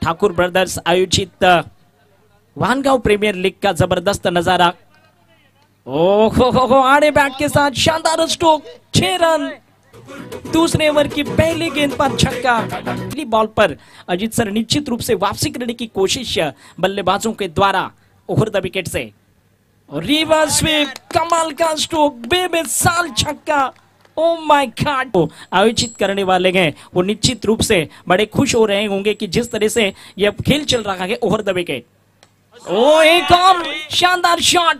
Thakur brothers आयोजित Vangaon premier league का जबरदस्त नजारा। ओहो आड़े बैट के साथ शानदार स्ट्रोक, 6 रन। दूसरे ओवर की पहली गेंद पर छक्का। पहली बॉल पर अजीत सर निश्चित रूप से वापसी करने की कोशिश बल्लेबाजों के द्वारा ओवर द विकेट से। रिवर्स स्वीप, कमाल का स्ट्रोक, बेमिसाल छक्का। ओ माय गॉड, आयोजित करने वाले हैं वो निश्चित रूप से बड़े खुश हो रहे होंगे कि जिस तरह से यह खेल चल रहा है ओवर द विकेट। ओ एक और शानदार शॉट,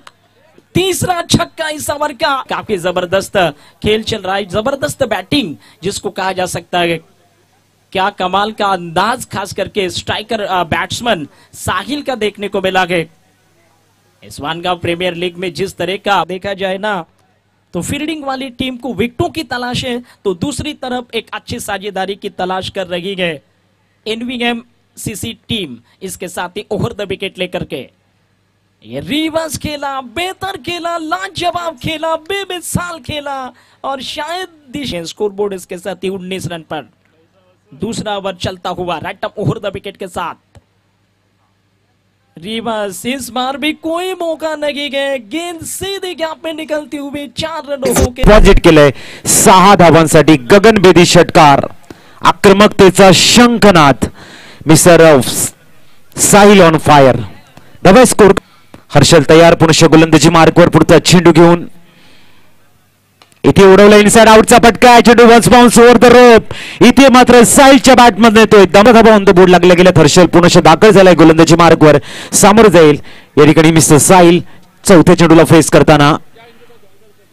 तीसरा छक्का इस ओवर का। काफी जबरदस्त खेल चल रहा है, जबरदस्त बैटिंग जिसको कहा जा सकता है। क्या कमाल का अंदाज खास करके स्ट्राइकर बैट्समैन साहिल का देखने को मिला है इस वानगांव प्रीमियर लीग में। जिस तरह का देखा जाए ना तो फील्डिंग वाली टीम को विकेटों की तलाश है, तो दूसरी तरफ एक अच्छी साझेदारी की तलाश कर रही है एनवीएमसीसी टीम। इसके साथ ही ओवर द विकेट लेकर के ये रिवर्स खेला, बेहतर खेला, लाजवाब खेला, बेमिसाल खेला और शायद स्कोर बोर्ड इसके साथ ही 19 रन पर दूसरा ओवर चलता हुआ right up over the wicket के साथ। रिवर्स, इस बार भी कोई मौका नहीं गए, गेंद सीधे गैप में निकलती हुई 4 रनों के डिपॉझिट केलंय। 6 धावांसाठी गगनभेदी षटकार, आक्रमकतेचा शंखनाद, मिस्टर साहिल ऑन फायर। धावा स्कोर। हर्षल तयार, पुनश्च गोलंदाजी मार्कवर पुढचा चेंडू घेऊन इथे उडवला इनसाइड आउटचा फटका, चेंडू once bounce over the rope. इथे मात्र साहिलच्या बॅटमध्ये येतोय, धाबा ऑन द बोर्ड लागल्या गेल्यात। हर्षल पुनश्च दाखल झालाय गोलंदाजी मार्कवर, सामोरं जाईल या ठिकाणी मिस्टर साहिल चौथ्या चेंडूला फेस करताना।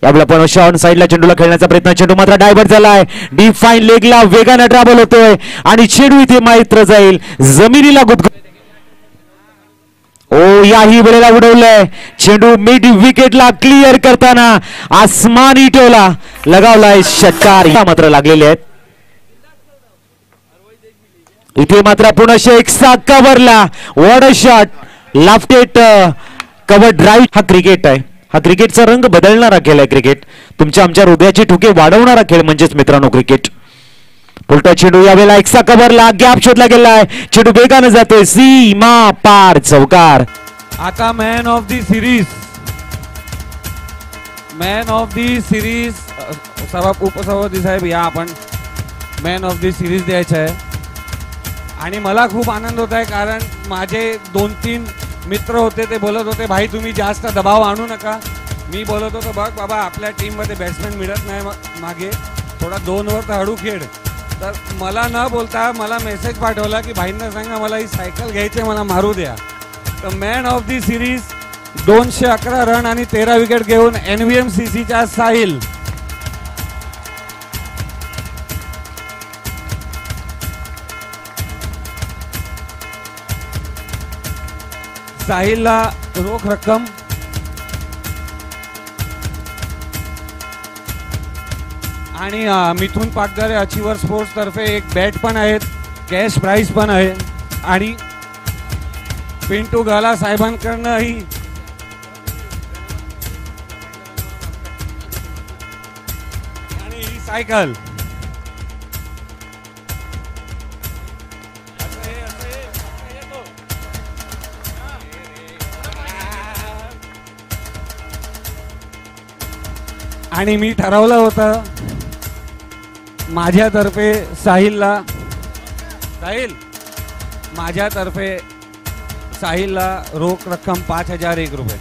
यावेळेला पण शॉन साइडला चेंडूला खेळण्याचा प्रयत्न, चेंडू मात्र डायव्हर्ट झालाय, डीप फाईन लेगला वेगाने ट्रॅव्हल होतोय आणि चेंडू इथे मात्र जाईल जमिनीला गुदगुल। ओ याही वेळेला उडवलंय चेंडू मिड विकेटला क्लिअर करताना आसमानी टोला लगावलाय षटकार, मात्र लागलेले आहेत। इथे मात्र पुनश्च एक कव्हरला what a shot, lofted cover drive. हा क्रिकेट आहे, हा क्रिकेटचा रंग बदलणारा खेळ आहे क्रिकेट, तुमच्या आमच्या हृदयाचे ठोके वाढवणारा खेळ म्हणजेच मित्रांनो क्रिकेट। उलटा चेंडू यावेळेला एक्सा कव्हरला गॅप शोधला गेलाय, चेंडू वेगाने जातोय सीमा पार, चौकार। आता man of the series, man of the series उपसभापती साहेब या आपण मॅन ऑफ दी सिरीज द्यायचं आहे। आणि मला खूप आनंद होत आहे कारण माझे 2-3 मित्र होते, ते बोलत होते भाई तुम्ही जास्त दबाव आणू नका। मी बोलत होतो बघ बाबा आपल्या टीममध्ये बॅट्समॅन मिळत नाही मागे, थोडा 2 ओव्हर तर हळू खेळ। तर मला न बोलता मला मेसेज पाठवला की भाईंना सांगा मला ही सायकल घ्यायची, मला मारू द्या। तर man of the series 211 run आणि 13 विकेट घेऊन एनव्हीएमसीसीच्या साहिल। साहिलला रोख रक्कम आणि मिथुन पाटघरे अचिव्हर स्पोर्ट्स तर्फे एक बॅट पण आहेत, कॅश प्राइज पण आहे आणि पिंटू गाला साहेबांकडनं ही आणि ही सायकल। आणि मी ठरवलं होतं माझ्यातर्फे साहिलला रोख रक्कम 5001 रुपये।